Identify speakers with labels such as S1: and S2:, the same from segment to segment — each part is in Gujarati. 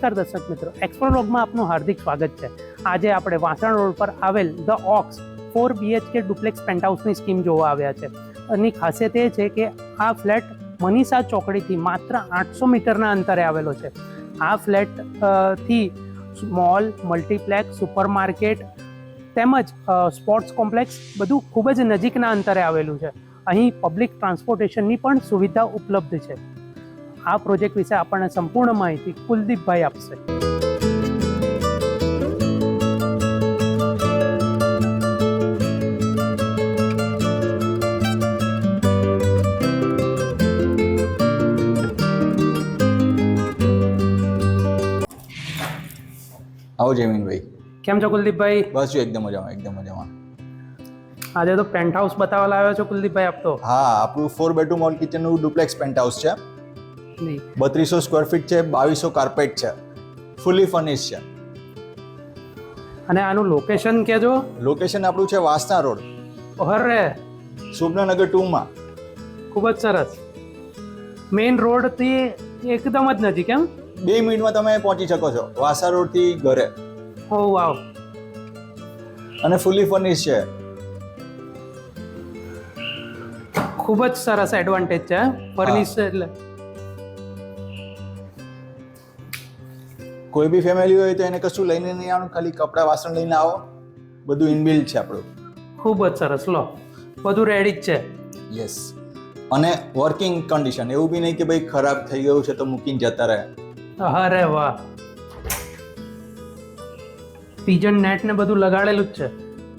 S1: નમસ્કાર દર્શક મિત્રો, એક્સપ્લોર વ્લોગમાં આપનું હાર્દિક સ્વાગત છે. આજે આપણે વાસણ રોડ પર આવેલ ધ ઓક્સ 4 BHK ડુપ્લેક્સ પેન્ટહાઉસની સ્કીમ જોવા આવ્યા છે. એની ખાસિયત એ છે કે આ ફ્લેટ મનીષા ચોકડીથી માત્ર 800 મીટરના અંતરે આવેલો છે. આ ફ્લેટ થી મોલ, મલ્ટીપ્લેક્સ, સુપરમાર્કેટ તેમજ સ્પોર્ટ્સ કોમ્પ્લેક્સ બધું ખૂબ જ નજીકના અંતરે આવેલું છે. અહીં પબ્લિક ટ્રાન્સપોર્ટેશનની પણ સુવિધા ઉપલબ્ધ છે. આ પ્રોજેક્ટ વિશે આપણને સંપૂર્ણ માહિતી કુલદીપભાઈ આપશે.
S2: આવો જયમીનભાઈ.
S1: કેમ છો કુલદીપભાઈ?
S2: બસ જો એકદમ મજામાં.
S1: આજે તો પેન્ટ હાઉસ બતાવવા લાવ્યો છો કુલદીપભાઈ આપ તો.
S2: હા, આપણું 4 બેડરૂમ ઓલ કિચનનું ડુપ્લેક્સ પેન્ટ હાઉસ છે. 3200 સ્ક્વેર ફીટ છે, 2200 કાર્પેટ છે, ફૂલી ફર્નિશ છે.
S1: અને આનું લોકેશન કહેજો.
S2: લોકેશન આપણું છે વાસના રોડ,
S1: અરે
S2: સુબનાનગર 2 માં.
S1: ખૂબ જ સરસ. મેઇન રોડથી એકદમ જ નજીક. એમ
S2: 2 મિનિટમાં તમે પહોંચી શકો છો વાસા રોડથી ઘરે.
S1: ઓ વાવ.
S2: અને ફૂલી ફર્નિશ છે.
S1: ખૂબ જ સરસ એડવાન્ટેજ છે ફર્નિશ એટલે.
S2: કોઈ બી ફેમિલી હોય તો એને કશું લઈને નહીં આવવાનું, ખાલી કપડાં વાસણ લઈને આવો, બધું ઇનબિલ્ટ છે આપણું.
S1: ખૂબ જ સરસ. લો, બધું રેડી જ છે.
S2: યસ. અને વર્કિંગ કન્ડિશન, એવું બી નહીં કે ભાઈ ખરાબ થઈ ગયું છે તો મૂકીને જતા રહે.
S1: અરે વાહ. પીજન નેટ ને બધું લગાડેલું જ છે.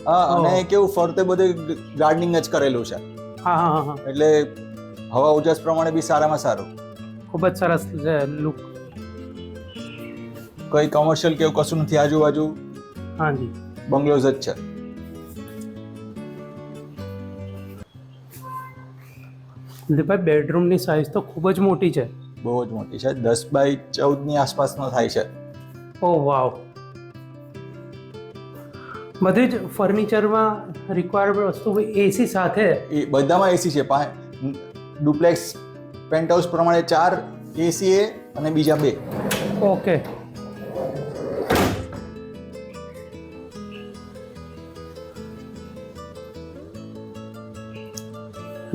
S2: હા, અને કેવું ફરતે બધે ગાર્ડનિંગ જ કરેલું છે.
S1: હા.
S2: એટલે હવા ઉજાસ પ્રમાણે બી સારામાં સારું.
S1: ખૂબ જ સરસ છે લુક.
S2: કઈ કોમર્શિયલ કે એવું કશું નથી, આજુબાજુ
S1: હાજી
S2: બંગલોઝ જ છે.
S1: ભાઈ બેડરૂમની સાઇઝ તો ખૂબ જ મોટી છે.
S2: બહુ જ મોટી છે, 10 બાય 14 ની આસપાસનો થાય છે.
S1: ઓ વાવ. બધી જ ફર્નિચરમાં રિક્વાયર્ડ વસ્તુ એસી સાથે.
S2: એ બધામાં એસી છે. ડુપ્લેક્સ પેન્ટ હાઉસ પ્રમાણે 4 એસી એ અને બીજા 2.
S1: ઓકે.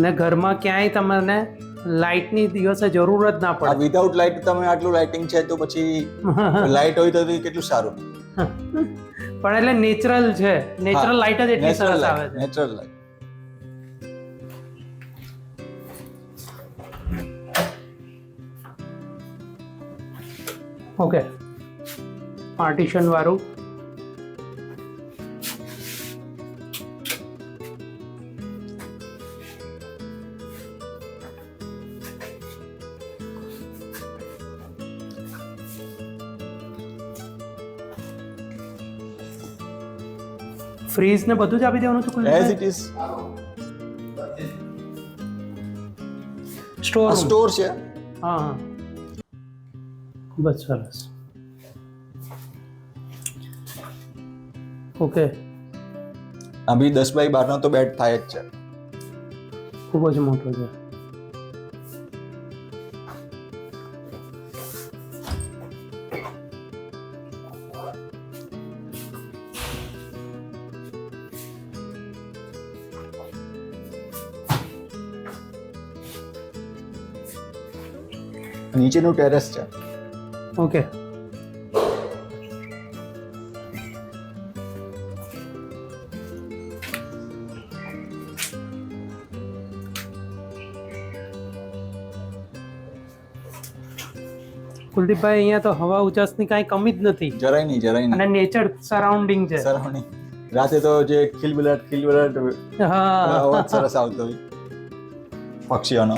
S1: ને ઘરમાં ક્યાંય તમને લાઇટની દિવસે જરૂર જ ના પડે.
S2: વિધાઉટ લાઇટ તમે આટલું લાઇટિંગ છે તો પછી લાઇટ હોય તો કેટલું સારું.
S1: પણ એટલે નેચરલ છે, નેચરલ લાઇટ જ એટલી સરસ આવે છે.
S2: Natural light.
S1: ઓકે. પાર્ટીશન વાળું. ફ્રીજ ને બધું જ આપી દેવાનું છે
S2: એઝ ઇટ ઇઝ. સ્ટોર છે.
S1: હા. ખૂબ જ સરસ. ઓકે.
S2: આ બી 10 બાય 12 નો તો બેડ થાય જ છે.
S1: ખૂબ જ મોટો છે.
S2: નીચેનું ટેરેસ છે.
S1: ઓકે. કુલદીપભાઈ, અહીંયા તો હવા ઉજાસની કાંઈ કમી જ નથી.
S2: જરાય નહીં.
S1: અને નેચર સરાઉન્ડિંગ છે.
S2: સરાઉન્ડિંગ. રાતે તો જે ખિલબિલાટ અવાજ સરસ આવતો હોય પક્ષીઓનો.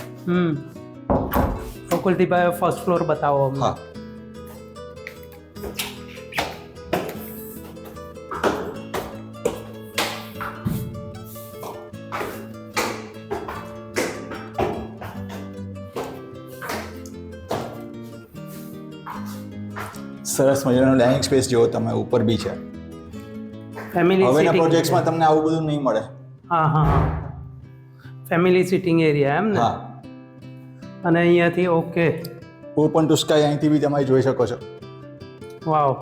S1: તો કુલદીપભાઈ ફર્સ્ટ ફ્લોર બતાવો અમને.
S2: હા. સરસ મજાનો ડાઇનિંગ સ્પેસ જેવો તમે ઉપર બી છે.
S1: ફેમિલી
S2: હવેના
S1: સિટિંગ
S2: પ્રોજેક્ટ્સમાં તમને આવું બધું નહીં મળે.
S1: હા. ફેમિલી સિટિંગ એરિયા એમ ને.
S2: હા.
S1: અને અહીંયાથી ઓકે
S2: ઓપન ટુ સ્કાય અહીંથી બી તમે જોઈ શકો છો.
S1: વાવ.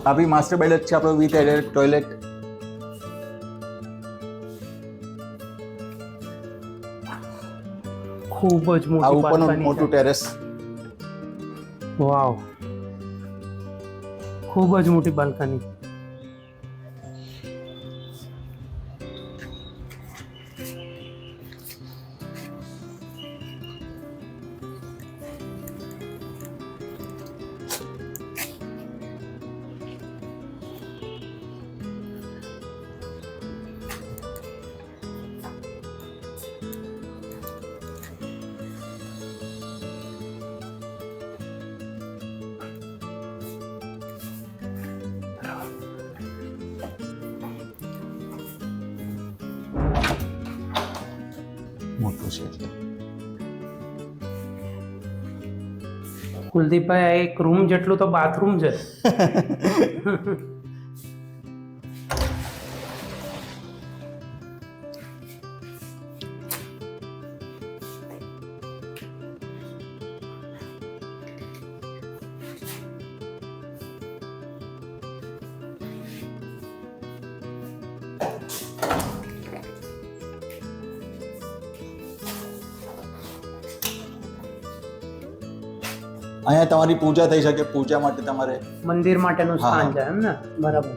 S2: આ બી માસ્ટર બેડ જ છે આપણો વિથ એટેચ ટોયલેટ.
S1: ખૂબ જ
S2: આ
S1: મોટી
S2: ઉપરનું
S1: balcony
S2: મોટું
S1: છે.
S2: ટેરેસ.
S1: વાવ, ખૂબ જ મોટી બાલ્કની.
S2: મોટું છે એટલે.
S1: કુલદીપભાઈ, આ એક રૂમ જેટલું તો બાથરૂમ છે.
S2: અહીંયા તમારી પૂજા થઈ શકે. પૂજા માટે તમારે
S1: મંદિર માટેનું
S2: હા.
S1: સ્થાન છે એમ ને? બરાબર.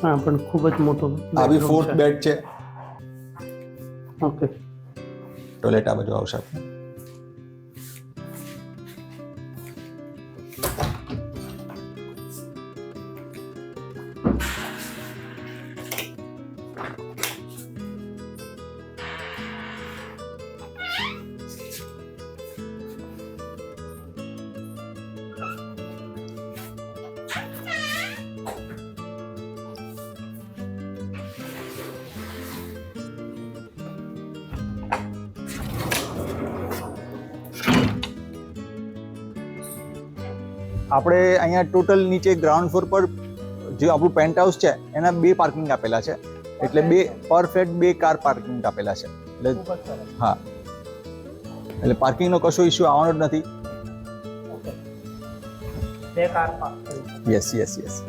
S1: હા, પણ ખૂબ જ મોટું
S2: આ બી
S1: bedroom
S2: 4th
S1: છે.
S2: બેડ છે.
S1: ઓકે.
S2: ટોયલેટ આ બાજુ આવશે. આપણે અહીંયા ટોટલ નીચે ગ્રાઉન્ડ ફ્લોર પર જે આપણું પેન્ટ હાઉસ છે એના 2 પાર્કિંગ આપેલા છે. એટલે પર ફ્લેટ 2 કાર પાર્કિંગ આપેલા છે. એટલે
S1: ખૂબ જ સરસ.
S2: હા, એટલે પાર્કિંગનો કશો ઇશ્યુ આવવાનો જ નથી.
S1: ઓકે. 2 કાર પાર્ક કરી.
S2: Yes yes yes.